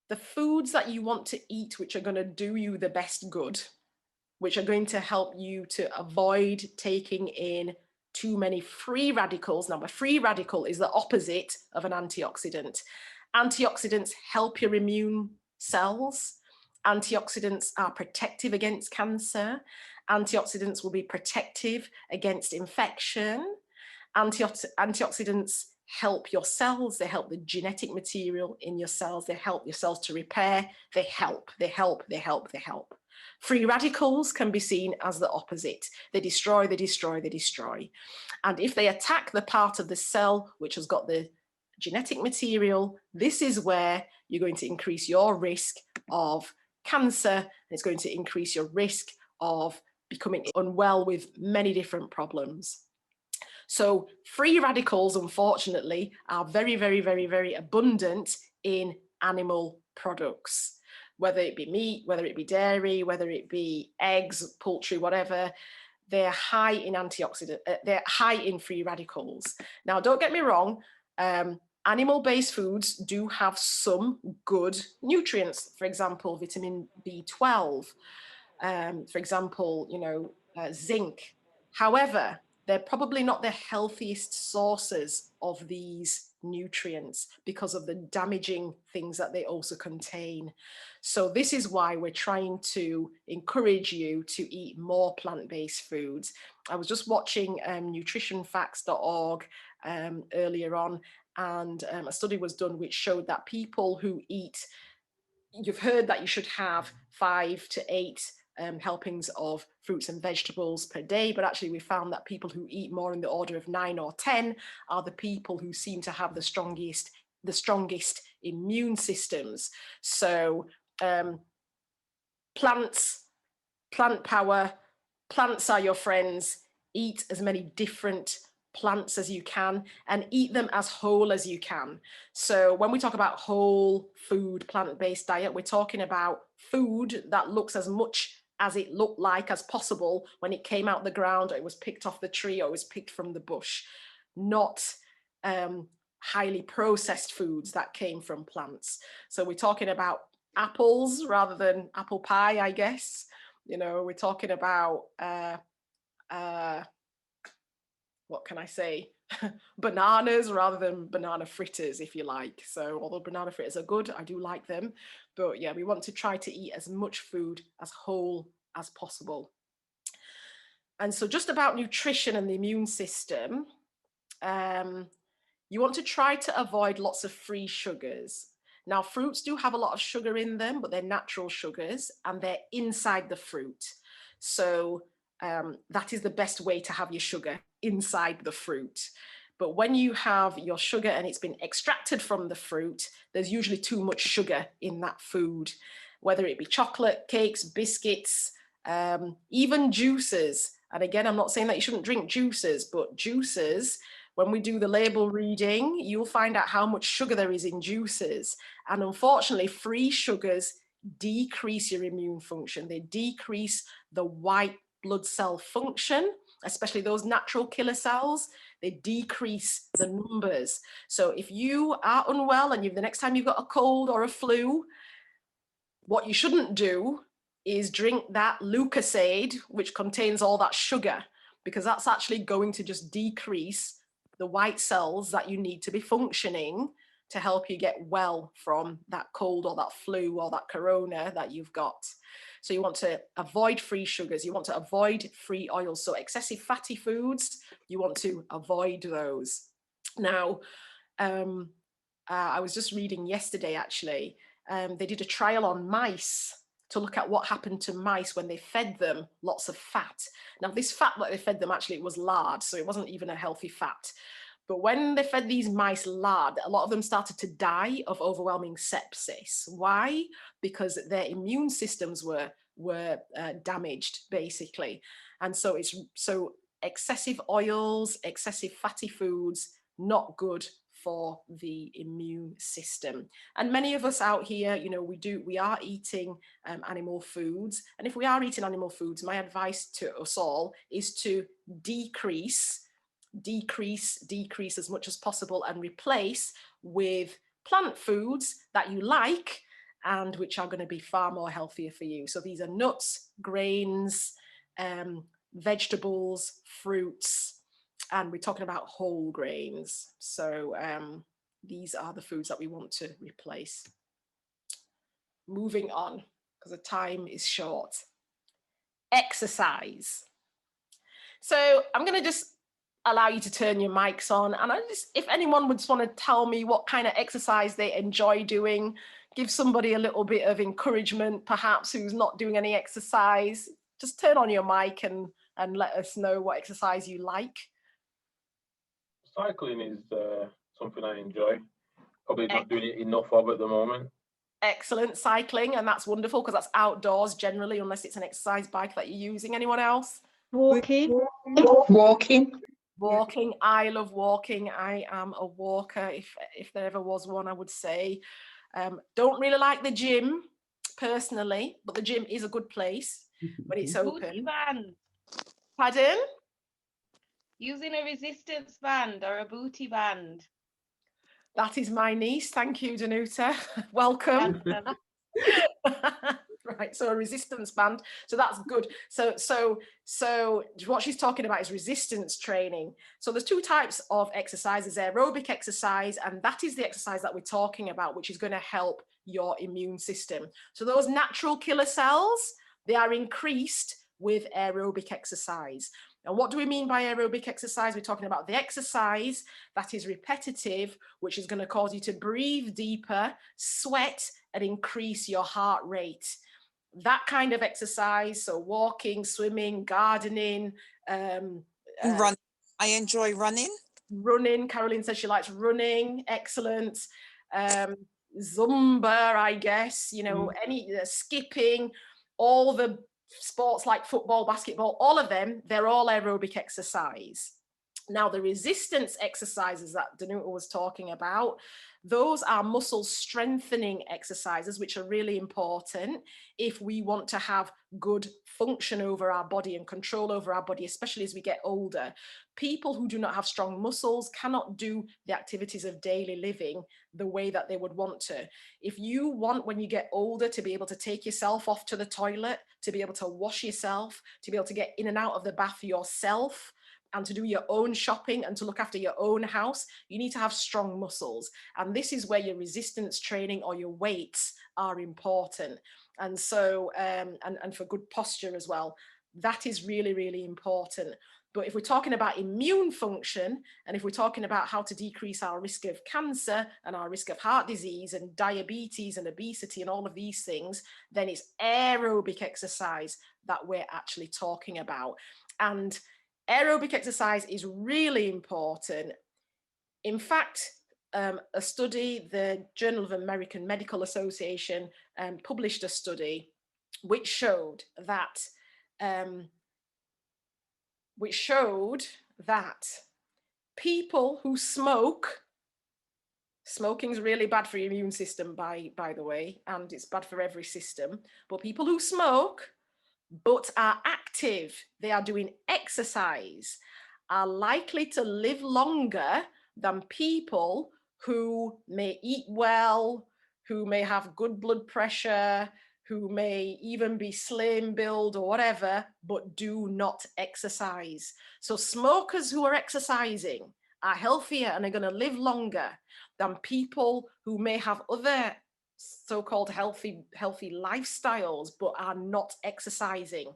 the foods that you want to eat, which are going to do you the best good, which are going to help you to avoid taking in too many free radicals. Now, a free radical is the opposite of an antioxidant. Antioxidants help your immune cells. Antioxidants are protective against cancer. Antioxidants will be protective against infection. Antioxidants help your cells. They help the genetic material in your cells. They help your cells to repair. They help. Free radicals can be seen as the opposite. They destroy, they destroy, they destroy. And if they attack the part of the cell which has got the genetic material, this is where you're going to increase your risk of cancer, and it's going to increase your risk of becoming unwell with many different problems. So free radicals, unfortunately, are very, very, very, very abundant in animal products, whether it be meat, whether it be dairy, whether it be eggs, poultry, whatever. They're high in they're high in free radicals. Now, don't get me wrong, animal-based foods do have some good nutrients. For example, vitamin B12, for example, zinc. However, they're probably not the healthiest sources of these nutrients because of the damaging things that they also contain. So this is why we're trying to encourage you to eat more plant-based foods. I was just watching nutritionfacts.org earlier on, and a study was done which showed that people who eat, you've heard that you should have 5 to 8 helpings of fruits and vegetables per day, but actually we found that people who eat more in the order of 9 or 10 are the people who seem to have the strongest immune systems. So plants, plant power, plants are your friends. Eat as many different plants as you can and eat them as whole as you can. So when we talk about whole food plant-based diet, we're talking about food that looks as much as it looked like as possible when it came out the ground, or it was picked off the tree, or it was picked from the bush, not highly processed foods that came from plants. So we're talking about apples rather than apple pie, I guess. We're talking about what can I say? Bananas rather than banana fritters, if you like. So although banana fritters are good, I do like them. But yeah, we want to try to eat as much food as whole as possible. And so just about nutrition and the immune system, you want to try to avoid lots of free sugars. Now, fruits do have a lot of sugar in them, but they're natural sugars and they're inside the fruit. So that is the best way to have your sugar, inside the fruit. But when you have your sugar and it's been extracted from the fruit, there's usually too much sugar in that food, whether it be chocolate, cakes, biscuits, even juices. And again, I'm not saying that you shouldn't drink juices, but juices, when we do the label reading, you'll find out how much sugar there is in juices. And unfortunately, free sugars decrease your immune function. They decrease the white blood cell function, especially those natural killer cells. They decrease the numbers. So if you are unwell and the next time you've got a cold or a flu, what you shouldn't do is drink that Lucozade, which contains all that sugar, because that's actually going to just decrease the white cells that you need to be functioning to help you get well from that cold or that flu or that corona that you've got. So you want to avoid free sugars. You want to avoid free oils. So excessive fatty foods, you want to avoid those. Now, I was just reading yesterday, actually, they did a trial on mice to look at what happened to mice when they fed them lots of fat. Now, this fat that they fed them, actually, it was lard, so it wasn't even a healthy fat. But when they fed these mice lard, a lot of them started to die of overwhelming sepsis. Why? Because their immune systems were damaged, basically. And so excessive oils, excessive fatty foods, not good for the immune system. And many of us out here, we are eating animal foods. And if we are eating animal foods, my advice to us all is to decrease as much as possible and replace with plant foods that you like and which are going to be far more healthier for you. So these are nuts, grains, vegetables, fruits, and we're talking about whole grains. So these are the foods that we want to replace. Moving on, because the time is short. Exercise. So I'm going to just allow you to turn your mics on, and if anyone would just want to tell me what kind of exercise they enjoy doing, give somebody a little bit of encouragement, perhaps who's not doing any exercise, just turn on your mic and let us know what exercise you like. Cycling is something I enjoy. Probably not doing it enough of at the moment. Excellent. Cycling, and that's wonderful because that's outdoors generally, unless it's an exercise bike that you're using. Anyone else? Walking. I love walking. I am a walker, if there ever was one, I would say. Don't really like the gym personally, but the gym is a good place when it's open. Booty band. Pardon? Using a resistance band or a booty band. That is my niece. Thank you, Danuta. Welcome. Right, so a resistance band. So that's good. So what she's talking about is resistance training. So there's two types of exercises: aerobic exercise, and that is the exercise that we're talking about, which is going to help your immune system. So those natural killer cells, they are increased with aerobic exercise. And what do we mean by aerobic exercise? We're talking about the exercise that is repetitive, which is going to cause you to breathe deeper, sweat, and increase your heart rate. That kind of exercise, so walking, swimming, gardening. Run. I enjoy running. Running. Caroline says she likes running. Excellent. Zumba, I guess, any skipping, all the sports like football, basketball, all of them, they're all aerobic exercise. Now, the resistance exercises that Danuta was talking about, those are muscle strengthening exercises, which are really important if we want to have good function over our body and control over our body, especially as we get older. People who do not have strong muscles cannot do the activities of daily living the way that they would want to. If you want, when you get older, to be able to take yourself off to the toilet, to be able to wash yourself, to be able to get in and out of the bath yourself, and to do your own shopping and to look after your own house, you need to have strong muscles. And this is where your resistance training or your weights are important. And so, and for good posture as well, that is really, really important. But if we're talking about immune function, and if we're talking about how to decrease our risk of cancer and our risk of heart disease and diabetes and obesity and all of these things, then it's aerobic exercise that we're actually talking about. And aerobic exercise is really important. In fact, a study, the Journal of American Medical Association published a study which showed that people who smoking is really bad for your immune system, by the way, and it's bad for every system, but people who smoke but are active, they are doing exercise, are likely to live longer than people who may eat well, who may have good blood pressure, who may even be slim build or whatever, but do not exercise. So smokers who are exercising are healthier and are going to live longer than people who may have other so-called healthy lifestyles but are not exercising.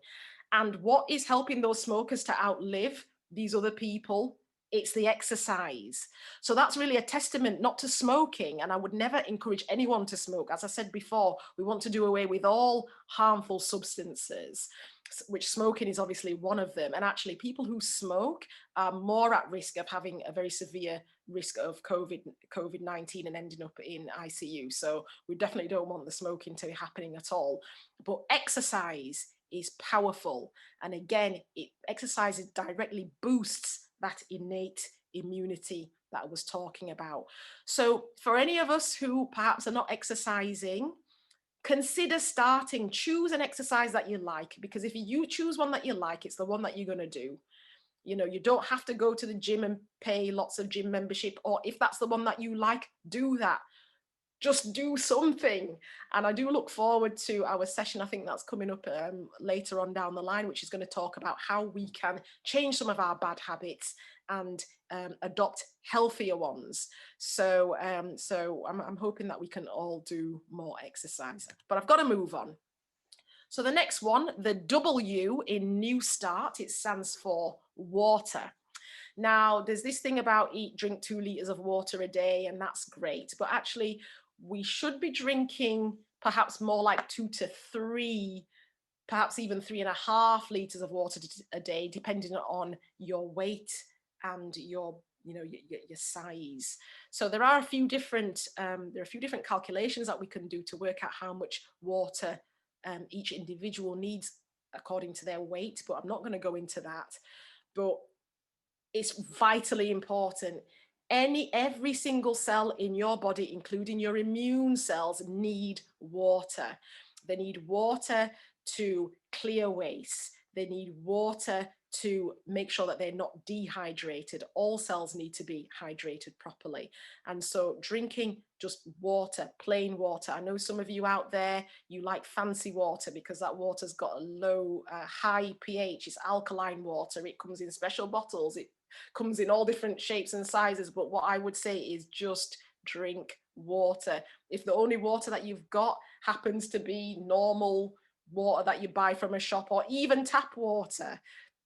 And what is helping those smokers to outlive these other people? It's the exercise. So that's really a testament not to smoking, and I would never encourage anyone to smoke. As I said before, we want to do away with all harmful substances, which smoking is obviously one of them. And actually people who smoke are more at risk of having a very severe risk of COVID-19 and ending up in ICU. So we definitely don't want the smoking to be happening at all. But exercise is powerful. And again, exercise directly boosts that innate immunity that I was talking about. So for any of us who perhaps are not exercising, consider starting. Choose an exercise that you like, because if you choose one that you like, it's the one that you're going to do. You don't have to go to the gym and pay lots of gym membership, or if that's the one that you like, do that. just do something. And I do look forward to our session. I think that's coming up later on down the line, which is going to talk about how we can change some of our bad habits and adopt healthier ones. So I'm hoping that we can all do more exercise, but I've got to move on. So the next one, the W in New Start, it stands for water. Now, there's this thing about drink 2 liters of water a day, and that's great. But actually, we should be drinking perhaps more like 2 to 3, perhaps even 3.5 liters of water a day, depending on your weight and your size. So there are a few different calculations that we can do to work out how much water each individual needs according to their weight. But I'm not going to go into that. But it's vitally important. Every single cell in your body, including your immune cells, need water. They need water to clear waste. They need water to make sure that they're not dehydrated. All cells need to be hydrated properly. And so drinking just water, plain water. I know some of you out there, you like fancy water because that water's got a low, high pH. It's alkaline water. It comes in special bottles. It comes in all different shapes and sizes. But what I would say is just drink water. If the only water that you've got happens to be normal water that you buy from a shop or even tap water,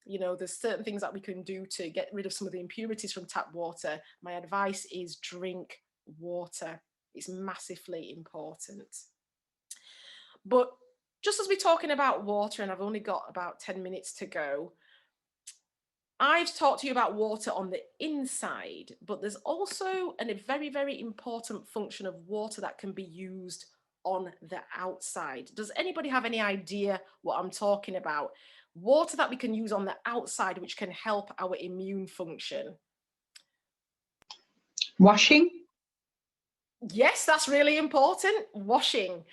there's certain things that we can do to get rid of some of the impurities from tap water. My advice is drink water. It's massively important. But just as we're talking about water, and I've only got about 10 minutes to go, I've talked to you about water on the inside, but there's also a very, very important function of water that can be used on the outside. Does anybody have any idea what I'm talking about? Water that we can use on the outside, which can help our immune function. Washing? Yes, that's really important. Washing.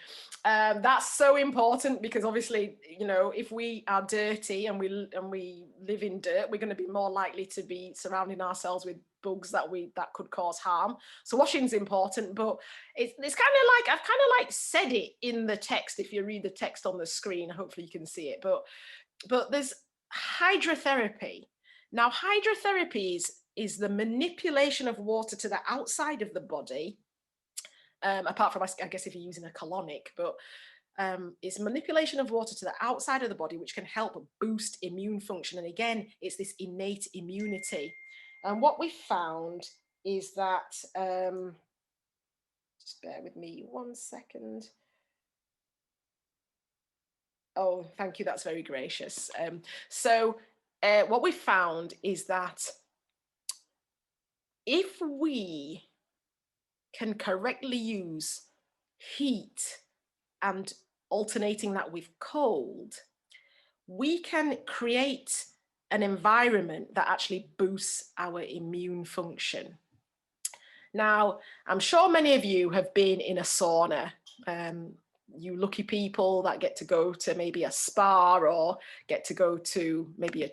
That's so important because obviously, if we are dirty and we live in dirt, we're going to be more likely to be surrounding ourselves with bugs that could cause harm. So washing's important, but it's kind of like, I've kind of like said it in the text. If you read the text on the screen, hopefully you can see it, but there's hydrotherapy. Now, hydrotherapy is the manipulation of water to the outside of the body. Apart from, I guess, if you're using a colonic, but it's manipulation of water to the outside of the body, which can help boost immune function. And again, it's this innate immunity. And what we found is that, just bear with me 1 second. Oh, thank you. That's very gracious. What we found is that if we can correctly use heat and alternating that with cold, we can create an environment that actually boosts our immune function. Now, I'm sure many of you have been in a sauna. You lucky people that get to go to maybe a spa or get to go to maybe a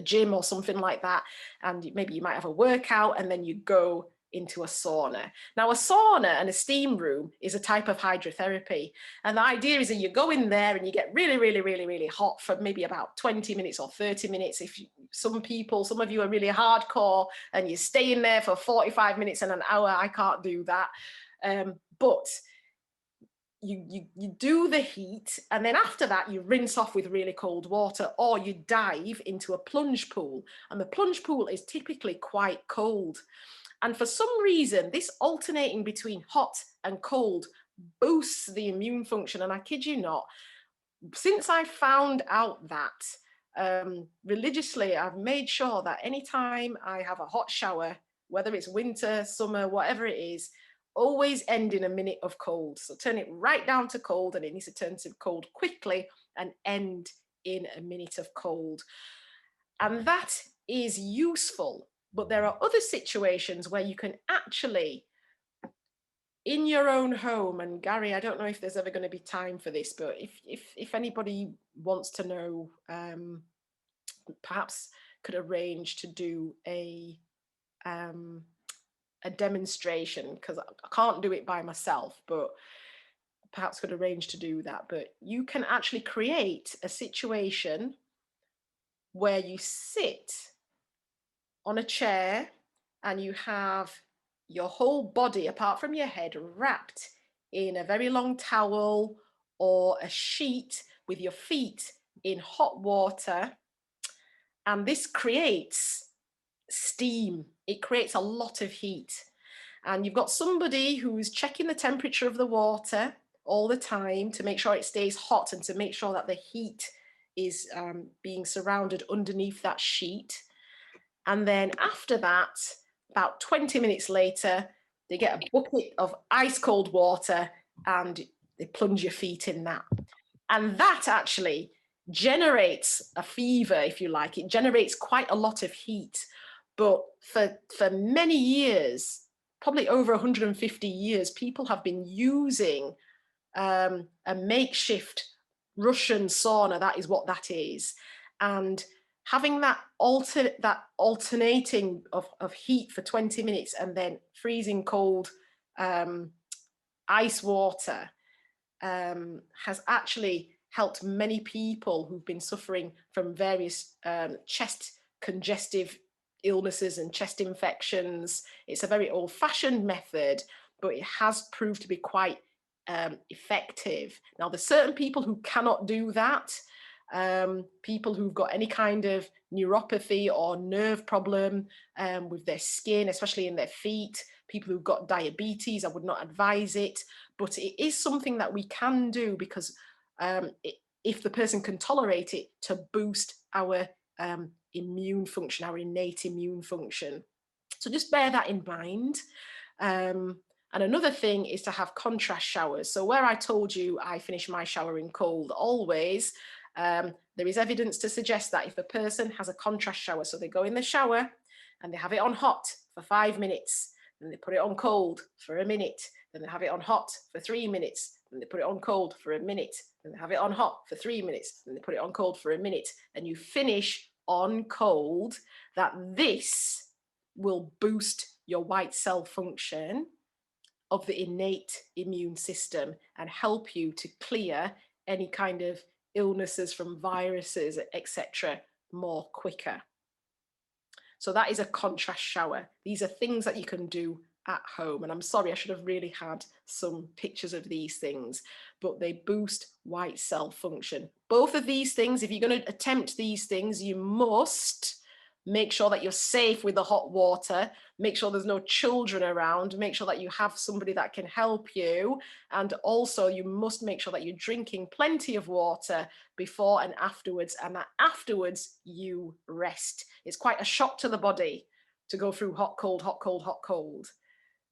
gym or something like that. And maybe you might have a workout and then you go into a sauna. Now, a sauna and a steam room is a type of hydrotherapy. And the idea is that you go in there and you get really, really, really, really hot for maybe about 20 minutes or 30 minutes. Some of you are really hardcore and you stay in there for 45 minutes and an hour. I can't do that. But you do the heat, and then after that you rinse off with really cold water, or you dive into a plunge pool, and the plunge pool is typically quite cold. And for some reason, this alternating between hot and cold boosts the immune function. And I kid you not, since I found out that, religiously, I've made sure that anytime I have a hot shower, whether it's winter, summer, whatever it is, always end in a minute of cold. So turn it right down to cold, and it needs to turn to cold quickly and end in a minute of cold. And that is useful. But there are other situations where you can actually, in your own home, and Gary, I don't know if there's ever going to be time for this, but if anybody wants to know, perhaps could arrange to do a a demonstration, because I can't do it by myself, but perhaps could arrange to do that. But you can actually create a situation where you sit on a chair and you have your whole body, apart from your head, wrapped in a very long towel or a sheet with your feet in hot water. And this creates steam. It creates a lot of heat. And you've got somebody who's checking the temperature of the water all the time to make sure it stays hot and to make sure that the heat is being surrounded underneath that sheet. And then after that, about 20 minutes later, they get a bucket of ice cold water and they plunge your feet in that. And that actually generates a fever, if you like. It generates quite a lot of heat. But for many years, probably over 150 years, people have been using a makeshift Russian sauna. That is what that is. And having that alternating of heat for 20 minutes and then freezing cold ice water has actually helped many people who've been suffering from various chest congestive illnesses and chest infections. It's a very old-fashioned method, but it has proved to be quite effective. Now, there's certain people who cannot do that. People who've got any kind of neuropathy or nerve problem with their skin, especially in their feet, people who've got diabetes, I would not advise it, but it is something that we can do because if the person can tolerate it, to boost our immune function, our innate immune function. So just bear that in mind. And another thing is to have contrast showers. So where I told you I finish my shower in cold always, there is evidence to suggest that if a person has a contrast shower, so they go in the shower and they have it on hot for 5 minutes, then they put it on cold for a minute, then they have it on hot for 3 minutes, then they put it on cold for a minute, then they have it on hot for 3 minutes, then they put it on cold for a minute, and you finish on cold, that this will boost your white cell function of the innate immune system and help you to clear any kind of illnesses from viruses, etc., more quicker. So that is a contrast shower. These are things that you can do at home. And I'm sorry, I should have really had some pictures of these things, but they boost white cell function. Both of these things, if you're going to attempt these things, you must make sure that you're safe with the hot water, make sure there's no children around, make sure that you have somebody that can help you. And also you must make sure that you're drinking plenty of water before and afterwards, and that afterwards you rest. It's quite a shock to the body to go through hot, cold, hot, cold, hot, cold.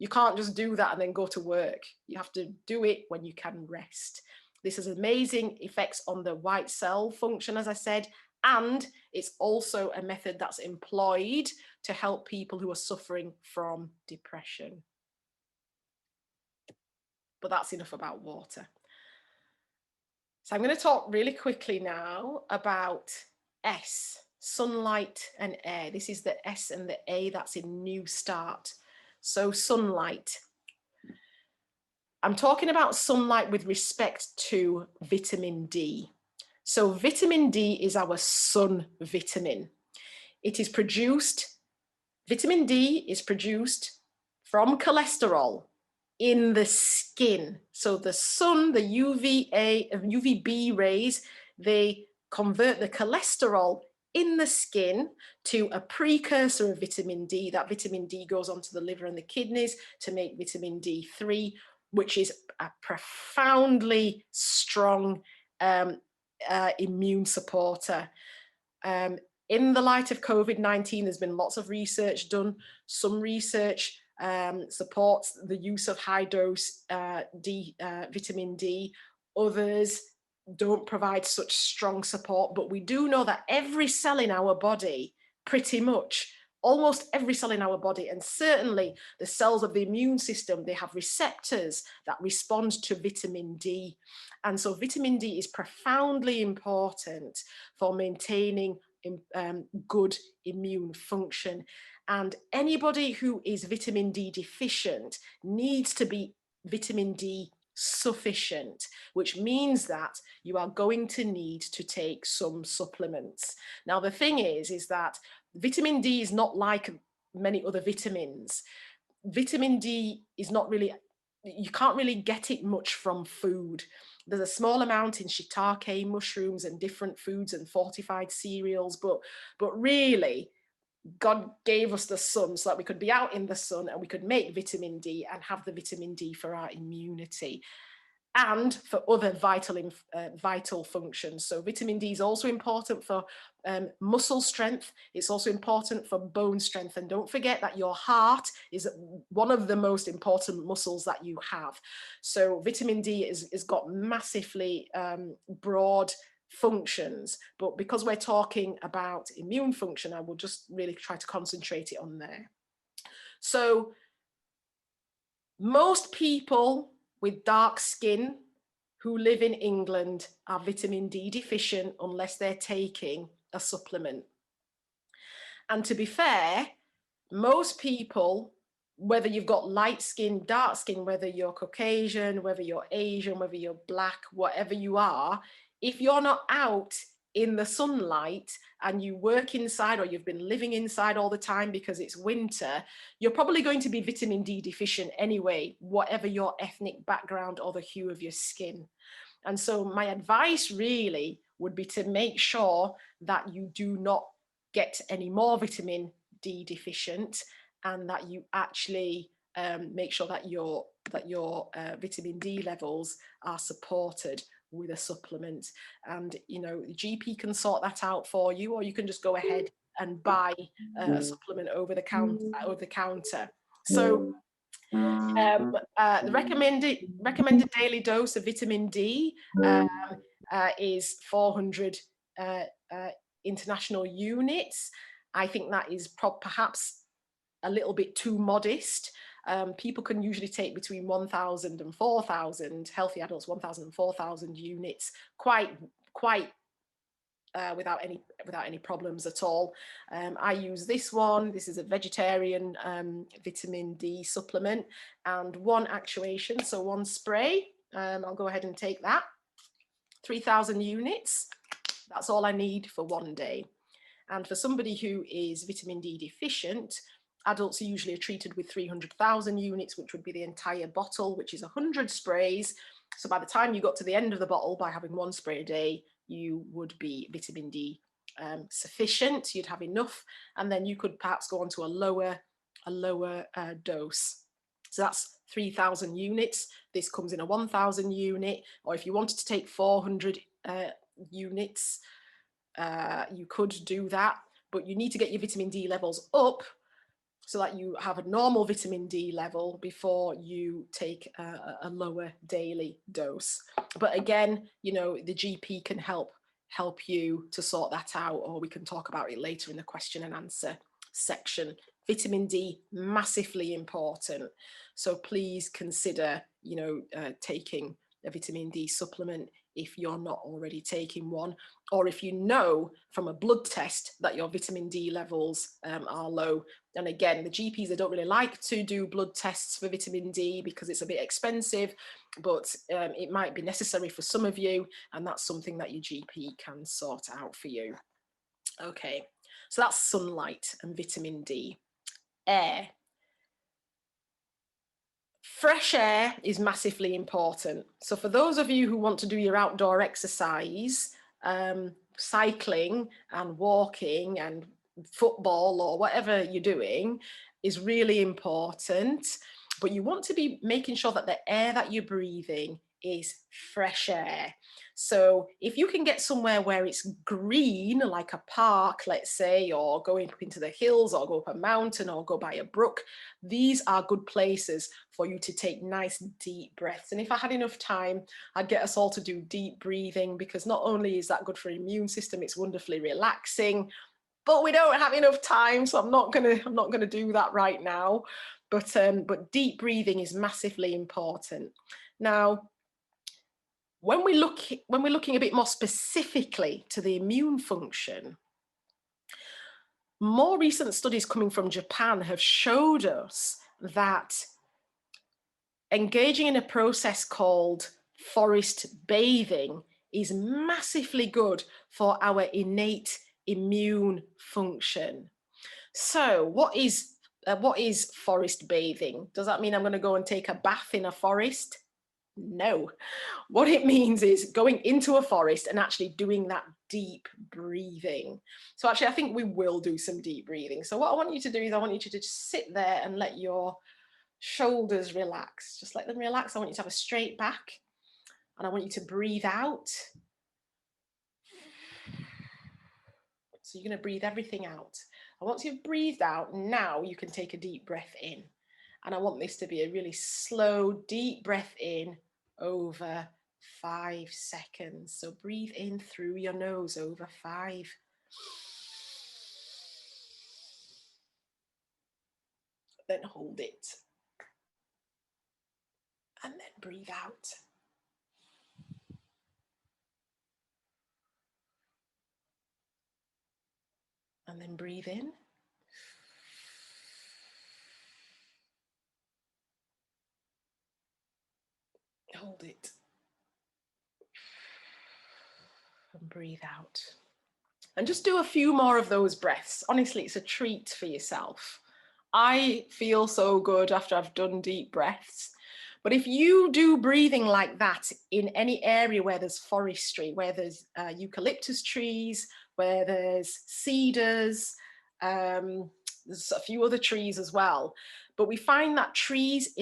You can't just do that and then go to work. You have to do it when you can rest. This has amazing effects on the white cell function, as I said, and it's also a method that's employed to help people who are suffering from depression. But that's enough about water. So I'm going to talk really quickly now about S, sunlight and air. This is the S and the A that's in New Start. So sunlight. I'm talking about sunlight with respect to vitamin D. So vitamin D is our sun vitamin. It is produced, vitamin D is produced from cholesterol in the skin. So the sun, the UVB rays, they convert the cholesterol in the skin to a precursor of vitamin D. That vitamin D goes on to the liver and the kidneys to make vitamin D3, which is a profoundly strong immune supporter. In the light of COVID-19, there's been lots of research done. Some research supports the use of high dose vitamin D. Others don't provide such strong support, but we do know that every cell in our body, pretty much, almost every cell in our body, and certainly the cells of the immune system, they have receptors that respond to vitamin D. And so vitamin D is profoundly important for maintaining good immune function. And anybody who is vitamin D deficient needs to be vitamin D sufficient, which means that you are going to need to take some supplements. Now, the thing is that vitamin D is not like many other vitamins. Vitamin D is not really, you can't really get it much from food. There's a small amount in shiitake mushrooms and different foods and fortified cereals, but really, God gave us the sun so that we could be out in the sun and we could make vitamin D and have the vitamin D for our immunity and for other vital functions. So vitamin D is also important for muscle strength. It's also important for bone strength. And don't forget that your heart is one of the most important muscles that you have. So vitamin D is got massively broad functions, but because we're talking about immune function, I will just really try to concentrate it on there. So most people with dark skin who live in England are vitamin D deficient unless they're taking a supplement. And to be fair, most people, whether you've got light skin, dark skin, whether you're Caucasian, whether you're Asian, whether you're black, whatever you are, if you're not out in the sunlight and you work inside or you've been living inside all the time because it's winter, you're probably going to be vitamin D deficient anyway, whatever your ethnic background or the hue of your skin. And so my advice really would be to make sure that you do not get any more vitamin D deficient, and that you actually make sure that your vitamin D levels are supported with a supplement. And you know, the GP can sort that out for you, or you can just go ahead and buy a supplement over the counter. So the recommended daily dose of vitamin D is 400 international units. I think that is perhaps a little bit too modest. People can usually take between 1,000 and 4,000, healthy adults 1,000 and 4,000 units quite without any problems at all. I use this one. This is a vegetarian vitamin D supplement, and one actuation, so one spray. I'll go ahead and take that. 3,000 units. That's all I need for one day. And for somebody who is vitamin D deficient, adults are usually treated with 300,000 units, which would be the entire bottle, which is 100 sprays. So by the time you got to the end of the bottle, by having one spray a day, you would be vitamin D sufficient. You'd have enough, and then you could perhaps go on to a lower dose. So that's 3,000 units. This comes in a 1,000 unit, or if you wanted to take 400 units, you could do that, but you need to get your vitamin D levels up so that you have a normal vitamin D level before you take a lower daily dose. But again, you know, the GP can help you to sort that out, or we can talk about it later in the question and answer section. Vitamin D, massively important. So please consider, you know, taking a vitamin D supplement if you're not already taking one, or if you know from a blood test that your vitamin D levels are low. And again, the GPs, they don't really like to do blood tests for vitamin D because it's a bit expensive, but it might be necessary for some of you, and that's something that your GP can sort out for you. Okay, so that's sunlight and vitamin D. Air. Fresh air is massively important. So for those of you who want to do your outdoor exercise, cycling and walking and football or whatever you're doing is really important, but you want to be making sure that the air that you're breathing is fresh air. So if you can get somewhere where it's green, like a park, let's say, or going up into the hills, or go up a mountain, or go by a brook, these are good places for you to take nice deep breaths. And if I had enough time, I'd get us all to do deep breathing, because not only is that good for the immune system, it's wonderfully relaxing, but we don't have enough time, so I'm not gonna do that right now. But deep breathing is massively important. Now, when we're looking a bit more specifically to the immune function, more recent studies coming from Japan have showed us that engaging in a process called forest bathing is massively good for our innate immune function. So what is forest bathing? Does that mean I'm going to go and take a bath in a forest? No. What it means is going into a forest and actually doing that deep breathing. So actually, I think we will do some deep breathing. So what I want you to do is I want you to just sit there and let your shoulders relax. Just let them relax. I want you to have a straight back, and I want you to breathe out. So you're going to breathe everything out. And once you've breathed out, now you can take a deep breath in. And I want this to be a really slow, deep breath in over 5 seconds. So breathe in through your nose over 5. Then hold it. And then breathe out. And then breathe in. Hold it. And breathe out. And just do a few more of those breaths. Honestly, it's a treat for yourself. I feel so good after I've done deep breaths. But if you do breathing like that in any area where there's forestry, where there's eucalyptus trees, where there's cedars, there's a few other trees as well. But we find that trees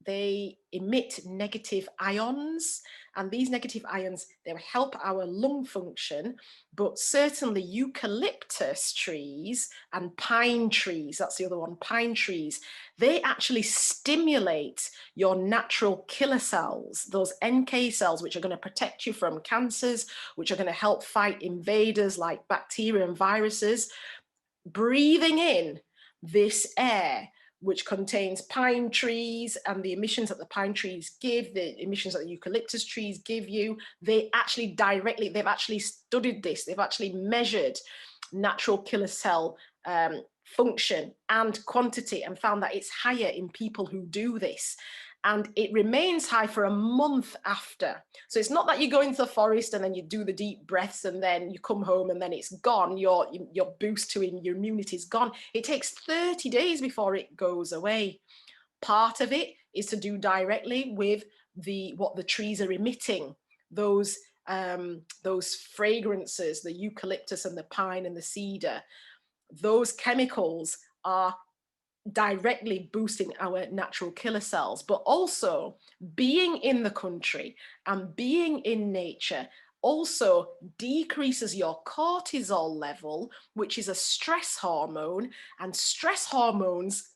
they emit negative ions, and these negative ions, they will help our lung function, but certainly eucalyptus trees and pine trees, that's the other one, pine trees, they actually stimulate your natural killer cells, those NK cells, which are going to protect you from cancers, which are going to help fight invaders like bacteria and viruses. Breathing in this air, which contains pine trees and the emissions that the pine trees give, the emissions that the eucalyptus trees give you, they've actually studied this, they've actually measured natural killer cell function and quantity and found that it's higher in people who do this. And it remains high for a month after. So it's not that you go into the forest and then you do the deep breaths and then you come home and then it's gone. Your boost to your immunity is gone. It takes 30 days before it goes away. Part of it is to do directly with what the trees are emitting. Those fragrances, the eucalyptus and the pine and the cedar, those chemicals are directly boosting our natural killer cells. But also being in the country and being in nature also decreases your cortisol level, which is a stress hormone, and stress hormones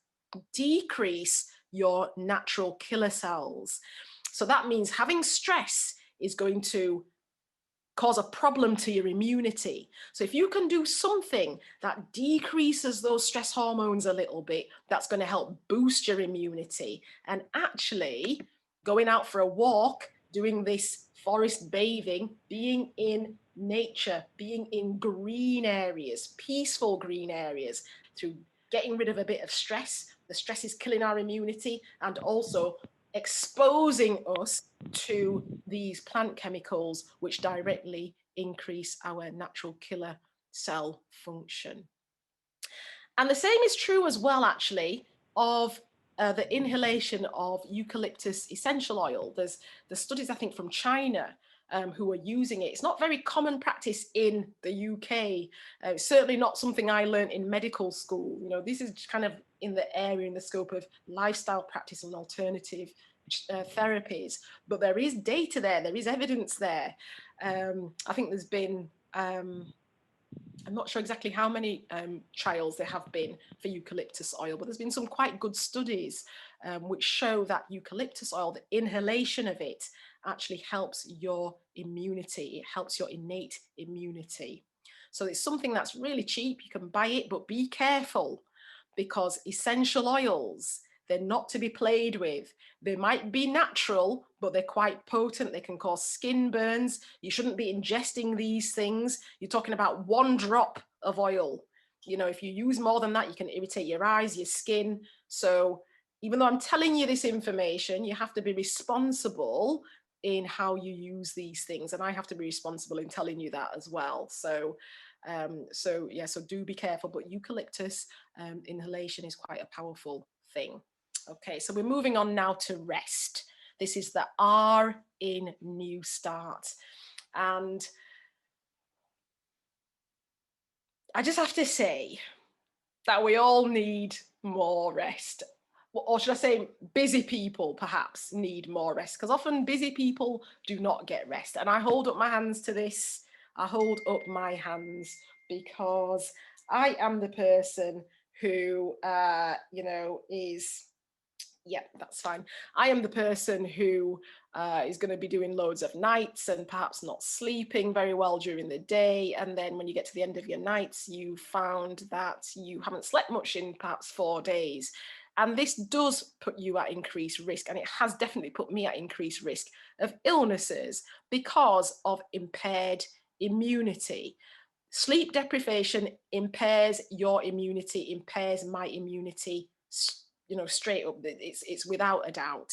decrease your natural killer cells. So that means having stress is going to cause a problem to your immunity. So if you can do something that decreases those stress hormones a little bit, that's going to help boost your immunity. And actually going out for a walk, doing this forest bathing, being in nature, being in green areas, peaceful green areas, through getting rid of a bit of stress. The stress is killing our immunity and also exposing us to these plant chemicals which directly increase our natural killer cell function. And the same is true as well, actually, of the inhalation of eucalyptus essential oil. There's the studies, I think, from China who are using it. It's not very common practice in the UK. Certainly not something I learned in medical school. You know, this is kind of in the area, in the scope of lifestyle practice and alternative therapies. But there is data there. There is evidence there. I think there's been, I'm not sure exactly how many trials there have been for eucalyptus oil, but there's been some quite good studies which show that eucalyptus oil, the inhalation of it, actually helps your immunity. It helps your innate immunity. So it's something that's really cheap. You can buy it, but be careful, because essential oils, They're not to be played with. They might be natural, but they're quite potent. They can cause skin burns. You shouldn't be ingesting these things. You're talking about 1 drop of oil. You know, if you use more than that, you can irritate your eyes, your skin. So even though I'm telling you this information, you have to be responsible in how you use these things. And I have to be responsible in telling you that as well. So so do be careful. But eucalyptus inhalation is quite a powerful thing. Okay, so we're moving on now to rest. This is the R in New Start. And I just have to say that we all need more rest. Or should I say busy people perhaps need more rest, because often busy people do not get rest. And I hold up my hands to this. I hold up my hands because I am the person who, you know, is, yeah, that's fine. I am the person who is going to be doing loads of nights and perhaps not sleeping very well during the day. And then when you get to the end of your nights, you found that you haven't slept much in perhaps 4 days. And this does put you at increased risk. And it has definitely put me at increased risk of illnesses because of impaired immunity. Sleep deprivation impairs your immunity, impairs my immunity, you know, straight up. It's without a doubt.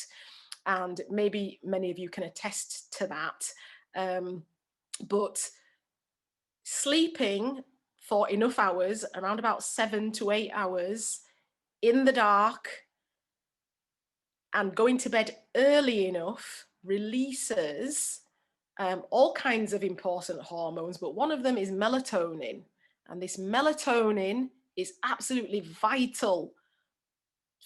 And maybe many of you can attest to that. But sleeping for enough hours, around about 7 to 8 hours in the dark, and going to bed early enough releases all kinds of important hormones, but one of them is melatonin. And this melatonin is absolutely vital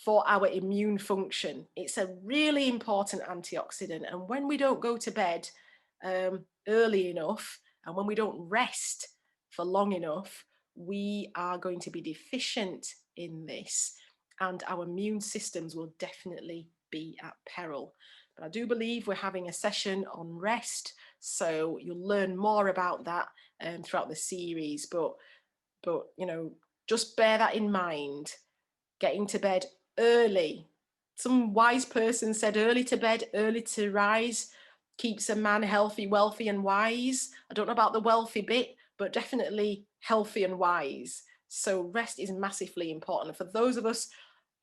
for our immune function. It's a really important antioxidant. And when we don't go to bed early enough, and when we don't rest for long enough, we are going to be deficient in this, and our immune systems will definitely be at peril. But I do believe we're having a session on rest, so you'll learn more about that throughout the series. But you know, just bear that in mind. Getting to bed early. Some wise person said, early to bed, early to rise keeps a man healthy, wealthy, and wise. I don't know about the wealthy bit, but definitely healthy and wise. So rest is massively important. For those of us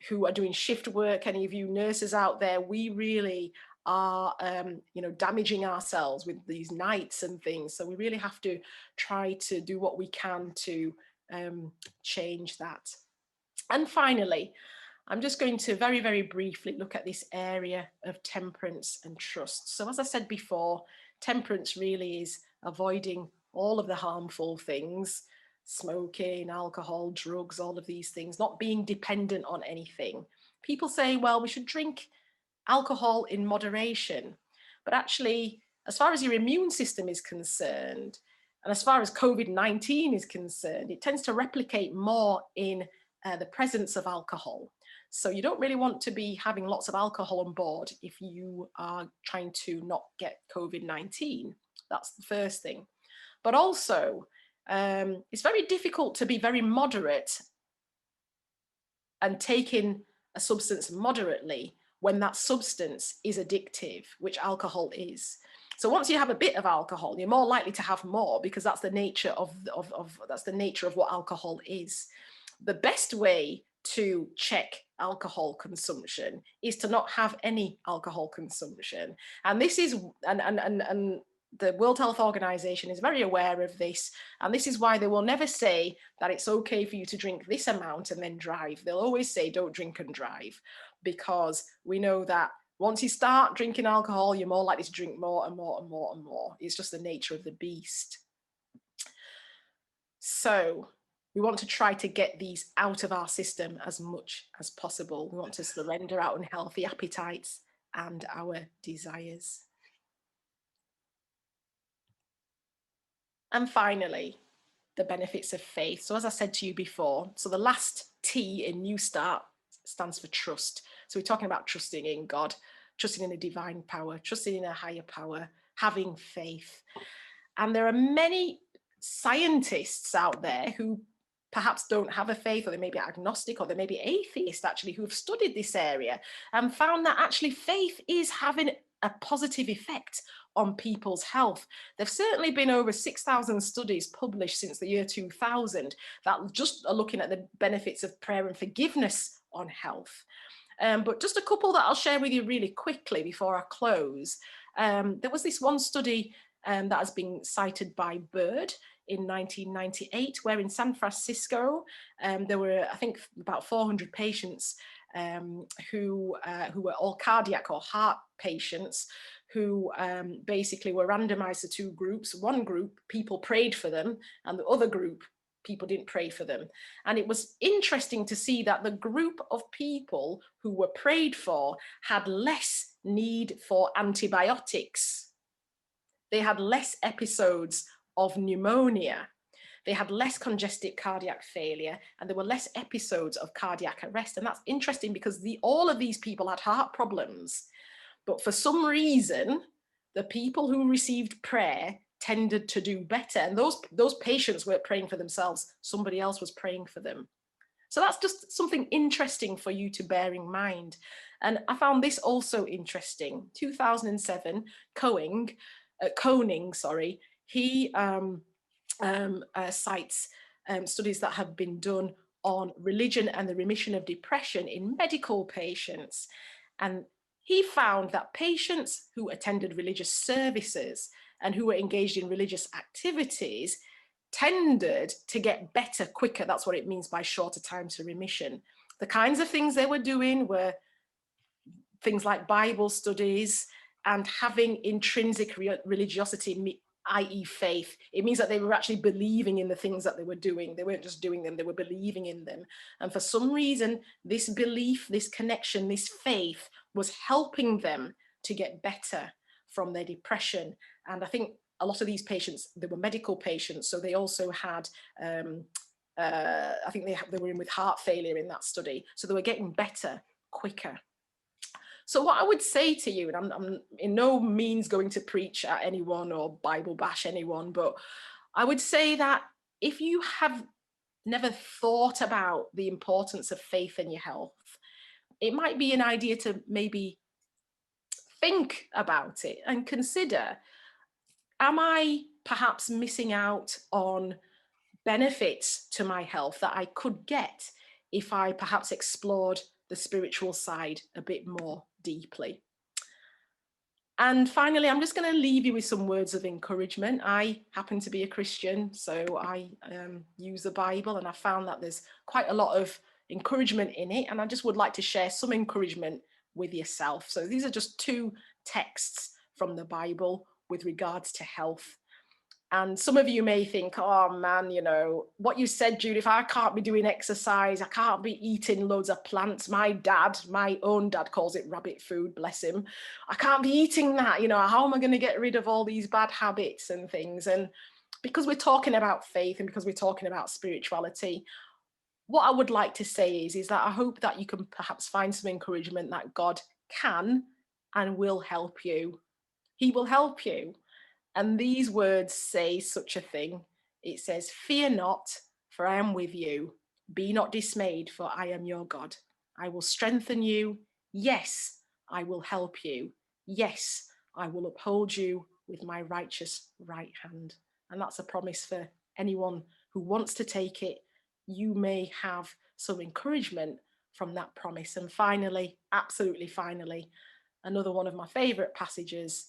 who are doing shift work, any of you nurses out there, we really are you know, damaging ourselves with these nights and things. So we really have to try to do what we can to change that. And finally, I'm just going to very, very briefly look at this area of temperance and trust. So as I said before, temperance really is avoiding all of the harmful things, smoking, alcohol, drugs, all of these things, not being dependent on anything. People say, well, we should drink alcohol in moderation. But actually, as far as your immune system is concerned, and as far as COVID-19 is concerned, it tends to replicate more in the presence of alcohol. So you don't really want to be having lots of alcohol on board if you are trying to not get COVID-19. That's the first thing. But also, it's very difficult to be very moderate and taking a substance moderately when that substance is addictive, which alcohol is. So once you have a bit of alcohol, you're more likely to have more, because that's the nature of that's the nature of what alcohol is. The best way to check alcohol consumption is to not have any alcohol consumption. And this is, and the World Health Organization is very aware of this. And this is why they will never say that it's okay for you to drink this amount and then drive. They'll always say, don't drink and drive, because we know that once you start drinking alcohol, you're more likely to drink more and more and more and more. It's just the nature of the beast. So we want to try to get these out of our system as much as possible. We want to surrender our unhealthy appetites and our desires. And finally, the benefits of faith. So as I said to you before, so the last T in New Start stands for trust. So we're talking about trusting in God, trusting in a divine power, trusting in a higher power, having faith. And there are many scientists out there who perhaps don't have a faith, or they may be agnostic, or they may be atheist actually, who've studied this area and found that actually faith is having a positive effect on people's health. There've certainly been over 6,000 studies published since the year 2000 that just are looking at the benefits of prayer and forgiveness on health. But just a couple that I'll share with you really quickly before I close. There was this one study that has been cited by Bird in 1998, where in San Francisco, there were, I think, about 400 patients who were all cardiac or heart patients, who basically were randomized to two groups. One group, people prayed for them, and the other group, people didn't pray for them. And it was interesting to see that the group of people who were prayed for had less need for antibiotics. They had less episodes of pneumonia. They had less congestive cardiac failure, and there were less episodes of cardiac arrest. And that's interesting because all of these people had heart problems. But for some reason, the people who received prayer tended to do better. And those patients weren't praying for themselves. Somebody else was praying for them. So that's just something interesting for you to bear in mind. And I found this also interesting. 2007, Koenig, he cites studies that have been done on religion and the remission of depression in medical patients. And he found that patients who attended religious services and who were engaged in religious activities tended to get better quicker. That's what it means by shorter time to remission. The kinds of things they were doing were things like Bible studies and having intrinsic religiosity, i.e. faith. It means that they were actually believing in the things that they were doing. They weren't just doing them, they were believing in them. And for some reason, this belief, this connection, this faith was helping them to get better from their depression. And I think a lot of these patients, they were medical patients, so they also had, I think they were in with heart failure in that study. So they were getting better quicker. So what I would say to you, and I'm in no means going to preach at anyone or Bible bash anyone, but I would say that if you have never thought about the importance of faith in your health, it might be an idea to maybe think about it and consider, am I perhaps missing out on benefits to my health that I could get if I perhaps explored the spiritual side a bit more deeply? And finally, I'm just going to leave you with some words of encouragement. I happen to be a Christian, so I use the Bible, and I found that there's quite a lot of encouragement in it, and I just would like to share some encouragement with yourself. So these are just two texts from the Bible with regards to health. And some of you may think, oh man, you know, what you said, Judith, I can't be doing exercise. I can't be eating loads of plants. My own dad calls it rabbit food, bless him. I can't be eating that. You know, how am I going to get rid of all these bad habits and things? And because we're talking about faith and because we're talking about spirituality, what I would like to say is that I hope that you can perhaps find some encouragement that God can and will help you. He will help you. And these words say such a thing. It says, fear not, for I am with you. Be not dismayed, for I am your God. I will strengthen you. Yes, I will help you. Yes, I will uphold you with my righteous right hand. And that's a promise for anyone who wants to take it. You may have some encouragement from that promise. And finally, absolutely finally, another one of my favorite passages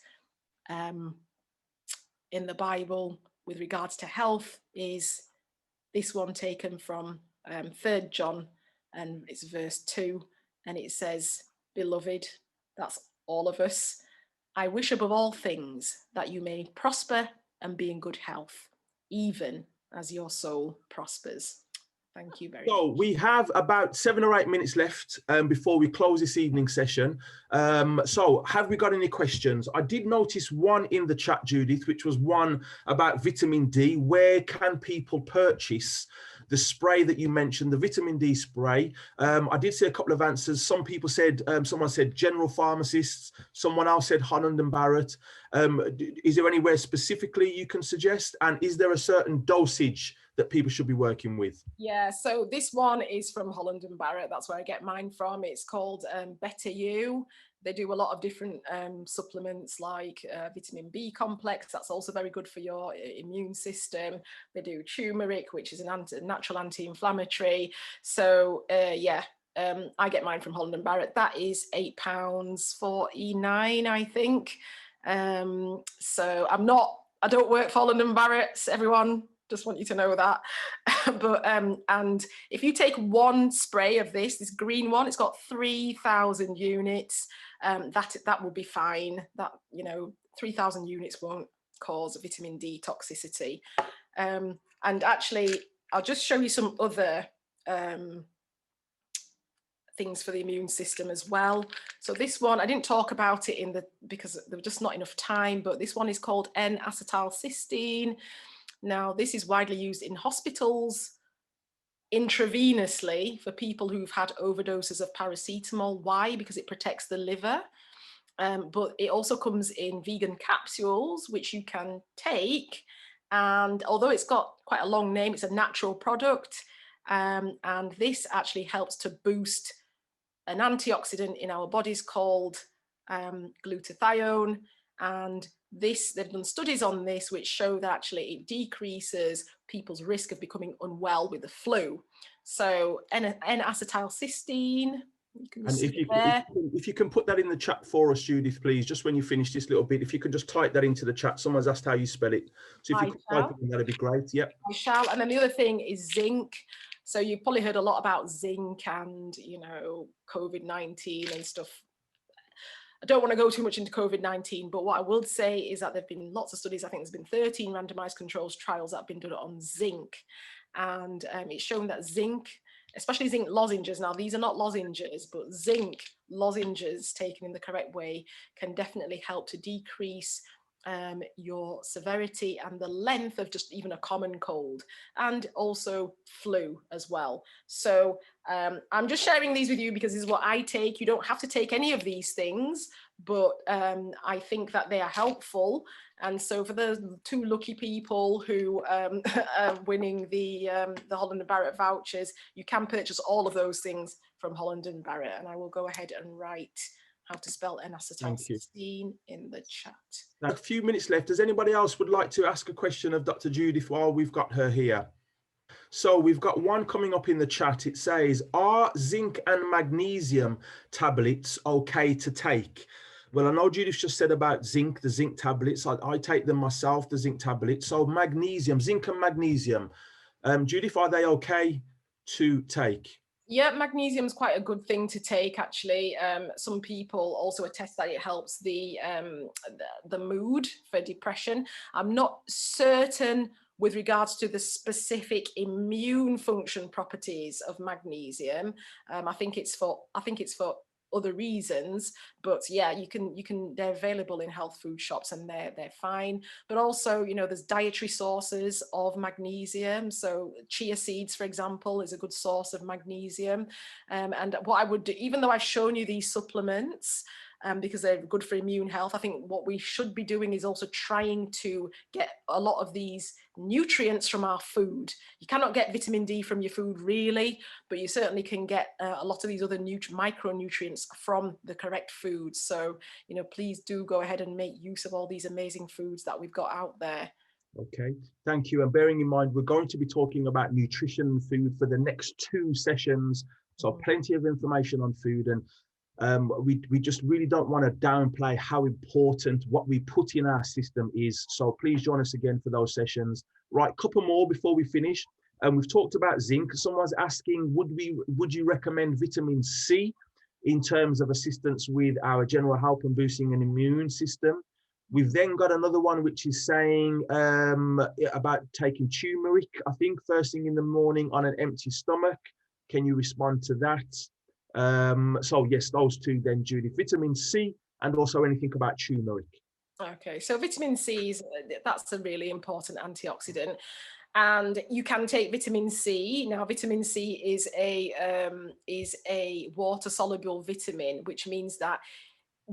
in the Bible with regards to health is this one taken from 3 John, and it's verse 2, and it says, beloved, that's all of us, I wish above all things that you may prosper and be in good health, even as your soul prospers. Thank you very much. So we have about 7 or 8 minutes left before we close this evening session. So have we got any questions? I did notice one in the chat, Judith, which was one about vitamin D. Where can people purchase the spray that you mentioned, the vitamin D spray? I did see a couple of answers. Some people said, someone said general pharmacists. Someone else said Holland and Barrett. Is there anywhere specifically you can suggest? And is there a certain dosage that people should be working with? Yeah, so this one is from Holland and Barrett. That's where I get mine from. It's called Better You. They do a lot of different supplements like vitamin B complex. That's also very good for your immune system. They do turmeric, which is a natural anti-inflammatory. So yeah, I get mine from Holland and Barrett. That is £8.49, I think. So I don't work for Holland and Barrett, everyone. Just want you to know that. But and if you take one spray of this green one, it's got 3,000 units. That will be fine. That, 3,000 units won't cause vitamin D toxicity. And actually, I'll just show you some other things for the immune system as well. So this one, I didn't talk about it because there was just not enough time, but this one is called N-acetylcysteine. Now, this is widely used in hospitals intravenously for people who've had overdoses of paracetamol. Why? Because it protects the liver. But it also comes in vegan capsules, which you can take. And although it's got quite a long name, it's a natural product. And this actually helps to boost an antioxidant in our bodies called glutathione. And they've done studies on this which show that actually it decreases people's risk of becoming unwell with the flu. So N-acetylcysteine, you can And see it there. if you can put that in the chat for us, Judith, please, just when you finish this little bit, if you could just type that into the chat. Someone's asked how you spell it. So if you could type it in, that'd be great. Yep. I shall. And then the other thing is zinc. So you've probably heard a lot about zinc and, COVID-19 and stuff. I don't want to go too much into COVID-19, but what I will say is that there've been lots of studies. I think there's been 13 randomized controls trials that have been done on zinc. And it's shown that zinc, especially zinc lozenges, now these are not lozenges, but zinc lozenges taken in the correct way can definitely help to decrease your severity and the length of just even a common cold, and also flu as well. So I'm just sharing these with you because this is what I take. You don't have to take any of these things, but I think that they are helpful. And so for the two lucky people who are winning the Holland and Barrett vouchers, you can purchase all of those things from Holland and Barrett. And I will go ahead and write how to spell N-acetylcysteine in the chat. Now, a few minutes left. Does anybody else would like to ask a question of Dr. Judith while we've got her here? So we've got one coming up in the chat. It says, are zinc and magnesium tablets okay to take? Well, I know Judith just said about zinc, the zinc tablets. I take them myself, the zinc tablets. So magnesium, zinc and magnesium. Judith, are they okay to take? Yeah, magnesium is quite a good thing to take, actually. Some people also attest that it helps the mood for depression. I'm not certain with regards to the specific immune function properties of magnesium. I think it's for other reasons, but yeah, they're available in health food shops and they're fine. But also, there's dietary sources of magnesium. So chia seeds, for example, is a good source of magnesium. And what I would do, even though I've shown you these supplements, because they're good for immune health, I think what we should be doing is also trying to get a lot of these nutrients from our food. You cannot get vitamin D from your food really, but you certainly can get a lot of these other micronutrients from the correct foods. So, please do go ahead and make use of all these amazing foods that we've got out there. Okay, thank you. And bearing in mind, we're going to be talking about nutrition and food for the next 2 sessions. So plenty of information on food, and we just really don't want to downplay how important what we put in our system is. So please join us again for those sessions. Right, couple more before we finish. And we've talked about zinc. Someone's asking, would you recommend vitamin C in terms of assistance with our general health and boosting an immune system? We've then got another one which is saying about taking turmeric, I think, first thing in the morning on an empty stomach. Can you respond to that? So yes, those two then, Judith. Vitamin C and also anything about turmeric. Okay, so vitamin C, that's a really important antioxidant. And you can take vitamin C. Now, vitamin C is a water-soluble vitamin, which means that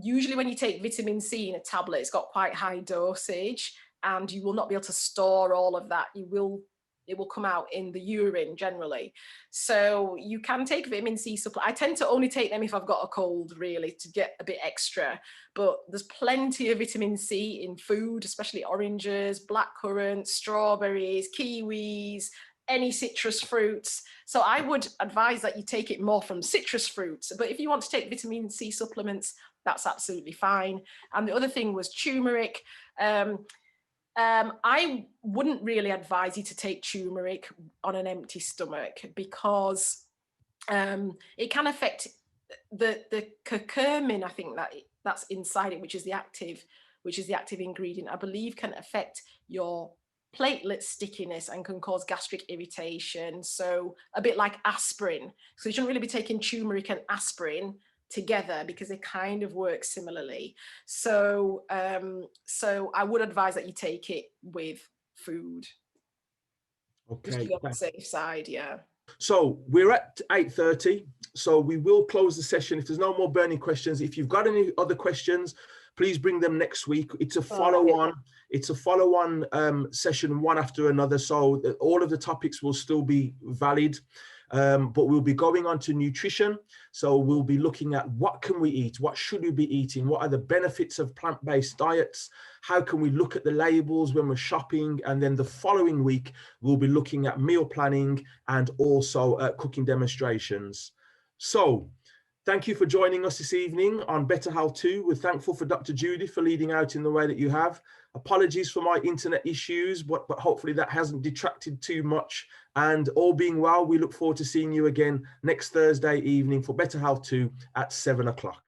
usually when you take vitamin C in a tablet, it's got quite high dosage, and you will not be able to store all of that. You will It will come out in the urine generally. So you can take vitamin C supplement. I tend to only take them if I've got a cold, really, to get a bit extra. But there's plenty of vitamin C in food, especially oranges, blackcurrant, strawberries, kiwis, any citrus fruits. So I would advise that you take it more from citrus fruits. But if you want to take vitamin C supplements, that's absolutely fine. And the other thing was turmeric. I wouldn't really advise you to take turmeric on an empty stomach, because it can affect the curcumin, I think that's inside it, which is the active ingredient, I believe, can affect your platelet stickiness and can cause gastric irritation. So a bit like aspirin. So you shouldn't really be taking turmeric and aspirin together, because they kind of work similarly. So so I would advise that you take it with food. Okay. Just to be on the safe side, yeah. So we're at 8:30, so we will close the session. If there's no more burning questions, if you've got any other questions, please bring them next week. It's a follow-on. It's a follow-on session, one after another. So all of the topics will still be valid, but we'll be going on to nutrition. So we'll be looking at what can we eat? What should we be eating? What are the benefits of plant-based diets? How can we look at the labels when we're shopping? And then the following week, we'll be looking at meal planning and also cooking demonstrations. So thank you for joining us this evening on Better Health 2. We're thankful for Dr. Judith for leading out in the way that you have. Apologies for my internet issues, but hopefully that hasn't detracted too much. And all being well, we look forward to seeing you again next Thursday evening for Better Health 2 at 7 o'clock.